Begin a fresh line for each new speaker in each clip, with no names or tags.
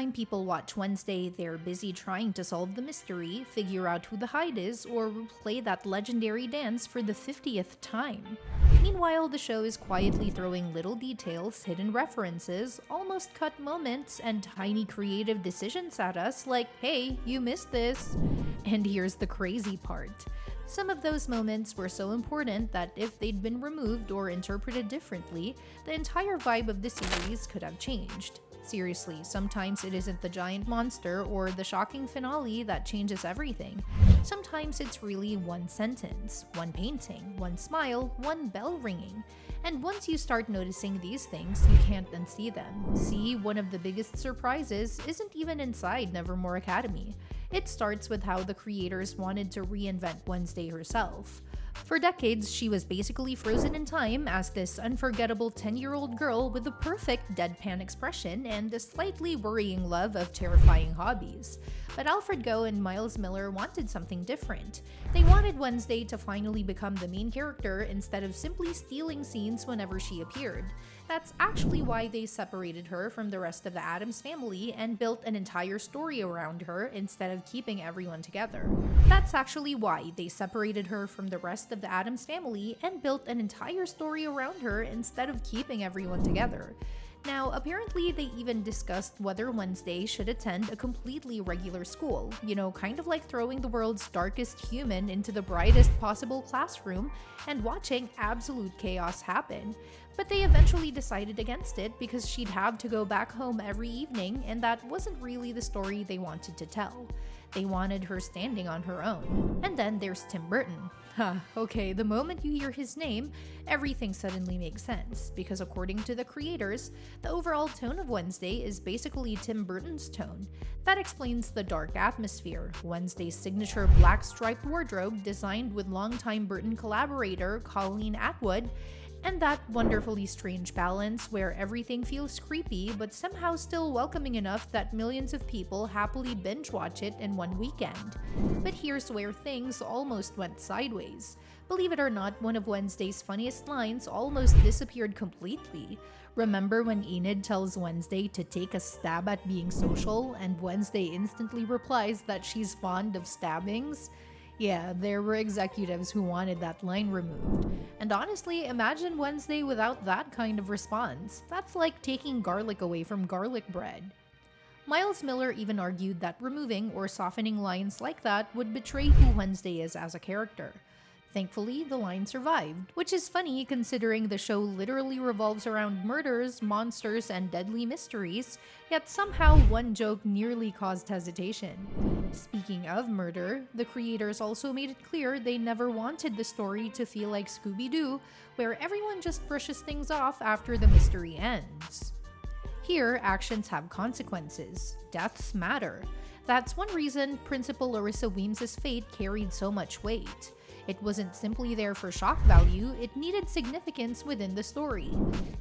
time people watch Wednesday, they're busy trying to solve the mystery, figure out who the Hyde is, or replay that legendary dance for the 50th time. Meanwhile, the show is quietly throwing little details, hidden references, almost cut moments, and tiny creative decisions at us like, hey, you missed this. And here's the crazy part. Some of those moments were so important that if they'd been removed or interpreted differently, the entire vibe of the series could have changed. Seriously, sometimes it isn't the giant monster or the shocking finale that changes everything. Sometimes it's really one sentence, one painting, one smile, one bell ringing. And once you start noticing these things, you can't unsee them. See, one of the biggest surprises isn't even inside Nevermore Academy. It starts with how the creators wanted to reinvent Wednesday herself. For decades, she was basically frozen in time as this unforgettable 10-year-old girl with a perfect deadpan expression and a slightly worrying love of terrifying hobbies. But Alfred Goh and Miles Miller wanted something different. They wanted Wednesday to finally become the main character instead of simply stealing scenes whenever she appeared. That's actually why they separated her from the rest of the Addams family and built an entire story around her instead of keeping everyone together. That's actually why they separated her from the rest of the Addams family and built an entire story around her instead of keeping everyone together. Now, apparently they even discussed whether Wednesday should attend a completely regular school, kind of like throwing the world's darkest human into the brightest possible classroom and watching absolute chaos happen. But they eventually decided against it because she'd have to go back home every evening, and that wasn't really the story they wanted to tell. They wanted her standing on her own. And then there's Tim Burton. Okay, the moment you hear his name, everything suddenly makes sense, because according to the creators, the overall tone of Wednesday is basically Tim Burton's tone. That explains the dark atmosphere, Wednesday's signature black striped wardrobe designed with longtime Burton collaborator Colleen Atwood, and that wonderfully strange balance where everything feels creepy but somehow still welcoming enough that millions of people happily binge watch it in one weekend. But here's where things almost went sideways. Believe it or not, one of Wednesday's funniest lines almost disappeared completely. Remember when Enid tells Wednesday to take a stab at being social, and Wednesday instantly replies that she's fond of stabbings? Yeah, there were executives who wanted that line removed. And honestly, imagine Wednesday without that kind of response. That's like taking garlic away from garlic bread. Miles Miller even argued that removing or softening lines like that would betray who Wednesday is as a character. Thankfully, the line survived, which is funny considering the show literally revolves around murders, monsters, and deadly mysteries, yet somehow one joke nearly caused hesitation. Speaking of murder, the creators also made it clear they never wanted the story to feel like Scooby-Doo, where everyone just brushes things off after the mystery ends. Here, actions have consequences. Deaths matter. That's one reason Principal Larissa Weems's fate carried so much weight. It wasn't simply there for shock value, it needed significance within the story.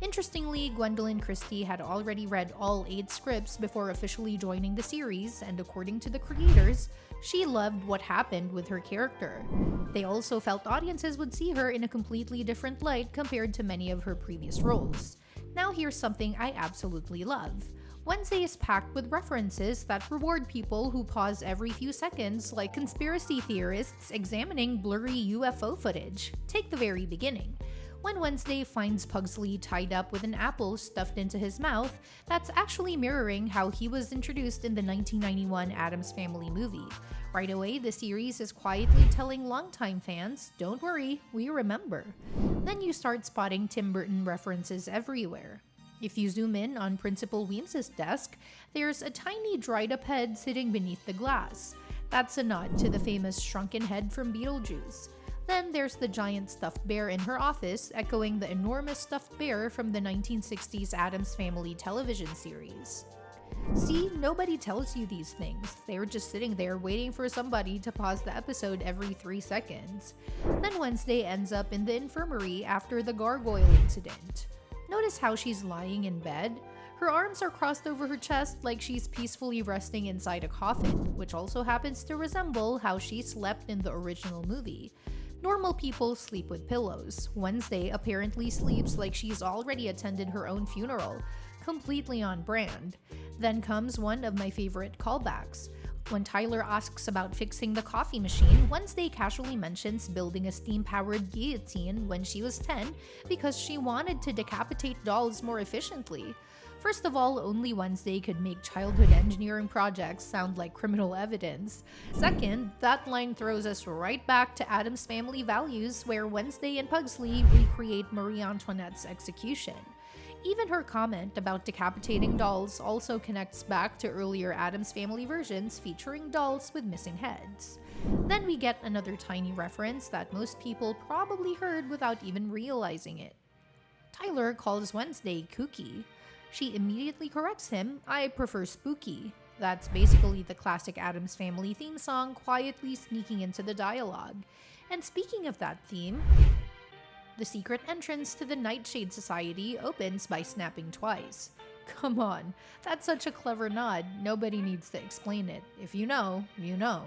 Interestingly, Gwendolyn Christie had already read all 8 scripts before officially joining the series, and according to the creators, she loved what happened with her character. They also felt audiences would see her in a completely different light compared to many of her previous roles. Now here's something I absolutely love. Wednesday is packed with references that reward people who pause every few seconds, like conspiracy theorists examining blurry UFO footage. Take the very beginning. When Wednesday finds Pugsley tied up with an apple stuffed into his mouth, that's actually mirroring how he was introduced in the 1991 Addams Family movie. Right away, the series is quietly telling longtime fans, don't worry, we remember. Then you start spotting Tim Burton references everywhere. If you zoom in on Principal Weems's desk, there's a tiny dried-up head sitting beneath the glass. That's a nod to the famous shrunken head from Beetlejuice. Then there's the giant stuffed bear in her office, echoing the enormous stuffed bear from the 1960s Addams Family television series. See, nobody tells you these things. They're just sitting there waiting for somebody to pause the episode every 3 seconds. Then Wednesday ends up in the infirmary after the gargoyle incident. Notice how she's lying in bed? Her arms are crossed over her chest like she's peacefully resting inside a coffin, which also happens to resemble how she slept in the original movie. Normal people sleep with pillows. Wednesday apparently sleeps like she's already attended her own funeral. Completely on brand. Then comes one of my favorite callbacks. When Tyler asks about fixing the coffee machine, Wednesday casually mentions building a steam-powered guillotine when she was 10 because she wanted to decapitate dolls more efficiently. First of all, only Wednesday could make childhood engineering projects sound like criminal evidence. Second, that line throws us right back to Addams Family values, where Wednesday and Pugsley recreate Marie Antoinette's execution. Even her comment about decapitating dolls also connects back to earlier Addams Family versions featuring dolls with missing heads. Then we get another tiny reference that most people probably heard without even realizing it. Tyler calls Wednesday kooky. She immediately corrects him, "I prefer spooky." That's basically the classic Addams Family theme song quietly sneaking into the dialogue. And speaking of that theme, the secret entrance to the Nightshade Society opens by snapping twice. Come on, that's such a clever nod, nobody needs to explain it. If you know, you know.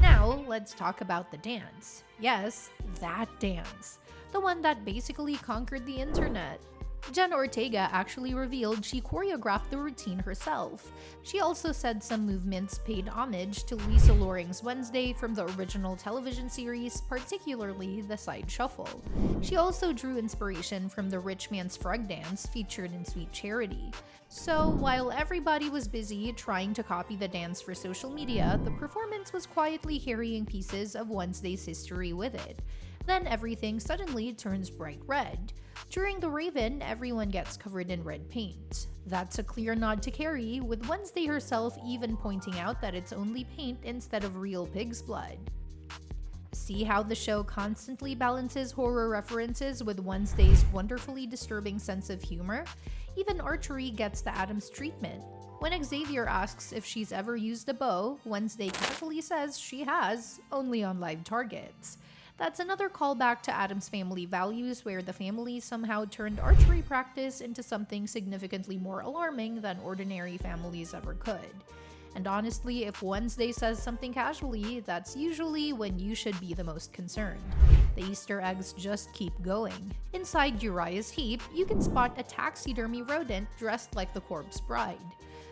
Now, let's talk about the dance. Yes, that dance. The one that basically conquered the internet. Jenna Ortega actually revealed she choreographed the routine herself. She also said some movements paid homage to Lisa Loring's Wednesday from the original television series, particularly the side shuffle. She also drew inspiration from the Rich Man's Frog dance featured in Sweet Charity. So, while everybody was busy trying to copy the dance for social media, the performance was quietly carrying pieces of Wednesday's history with it. Then everything suddenly turns bright red. During the Raven, everyone gets covered in red paint. That's a clear nod to Carrie, with Wednesday herself even pointing out that it's only paint instead of real pig's blood. See how the show constantly balances horror references with Wednesday's wonderfully disturbing sense of humor? Even archery gets the Addams treatment. When Xavier asks if she's ever used a bow, Wednesday casually says she has, only on live targets. That's another callback to Addams Family values, where the family somehow turned archery practice into something significantly more alarming than ordinary families ever could. And honestly, if Wednesday says something casually, that's usually when you should be the most concerned. The Easter eggs just keep going. Inside Uriah's heap, you can spot a taxidermy rodent dressed like the corpse bride.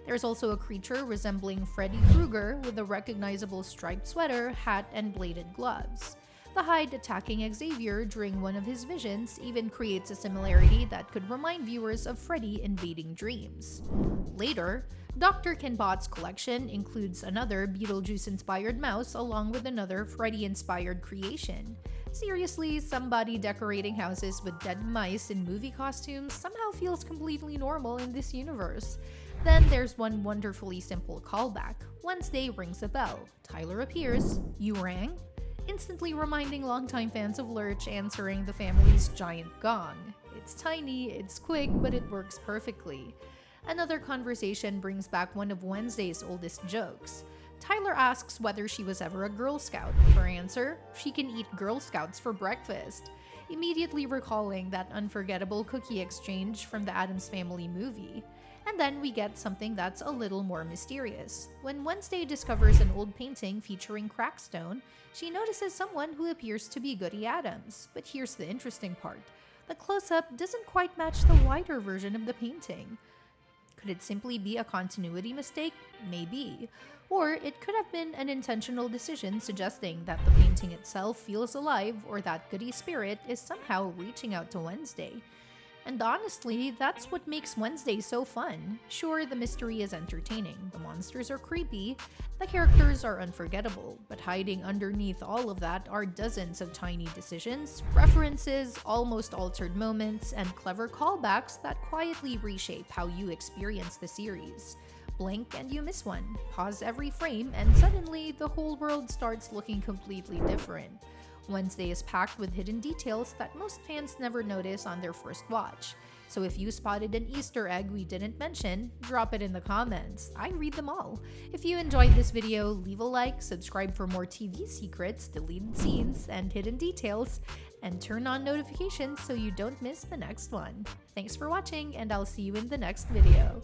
There's also a creature resembling Freddy Krueger with a recognizable striped sweater, hat, and bladed gloves. The Hyde attacking Xavier during one of his visions even creates a similarity that could remind viewers of Freddy invading dreams. Later, Dr. Kinbot's collection includes another Beetlejuice-inspired mouse along with another Freddy-inspired creation. Seriously, somebody decorating houses with dead mice in movie costumes somehow feels completely normal in this universe. Then there's one wonderfully simple callback. Wednesday rings a bell. Tyler appears. "You rang?" Instantly reminding longtime fans of Lurch answering the family's giant gong. It's tiny, it's quick, but it works perfectly. Another conversation brings back one of Wednesday's oldest jokes. Tyler asks whether she was ever a Girl Scout. Her answer, she can eat Girl Scouts for breakfast. Immediately recalling that unforgettable cookie exchange from the Addams Family movie. And then we get something that's a little more mysterious. When Wednesday discovers an old painting featuring Crackstone, she notices someone who appears to be Goody Addams. But here's the interesting part. The close-up doesn't quite match the wider version of the painting. Could it simply be a continuity mistake? Maybe. Or it could have been an intentional decision suggesting that the painting itself feels alive or that Goody's spirit is somehow reaching out to Wednesday. And honestly, that's what makes Wednesday so fun. Sure, the mystery is entertaining, the monsters are creepy, the characters are unforgettable, but hiding underneath all of that are dozens of tiny decisions, references, almost altered moments, and clever callbacks that quietly reshape how you experience the series. Blink and you miss one, pause every frame, and suddenly the whole world starts looking completely different. Wednesday is packed with hidden details that most fans never notice on their first watch. So if you spotted an Easter egg we didn't mention, drop it in the comments. I read them all. If you enjoyed this video, leave a like, subscribe for more TV secrets, deleted scenes, and hidden details, and turn on notifications so you don't miss the next one. Thanks for watching, and I'll see you in the next video.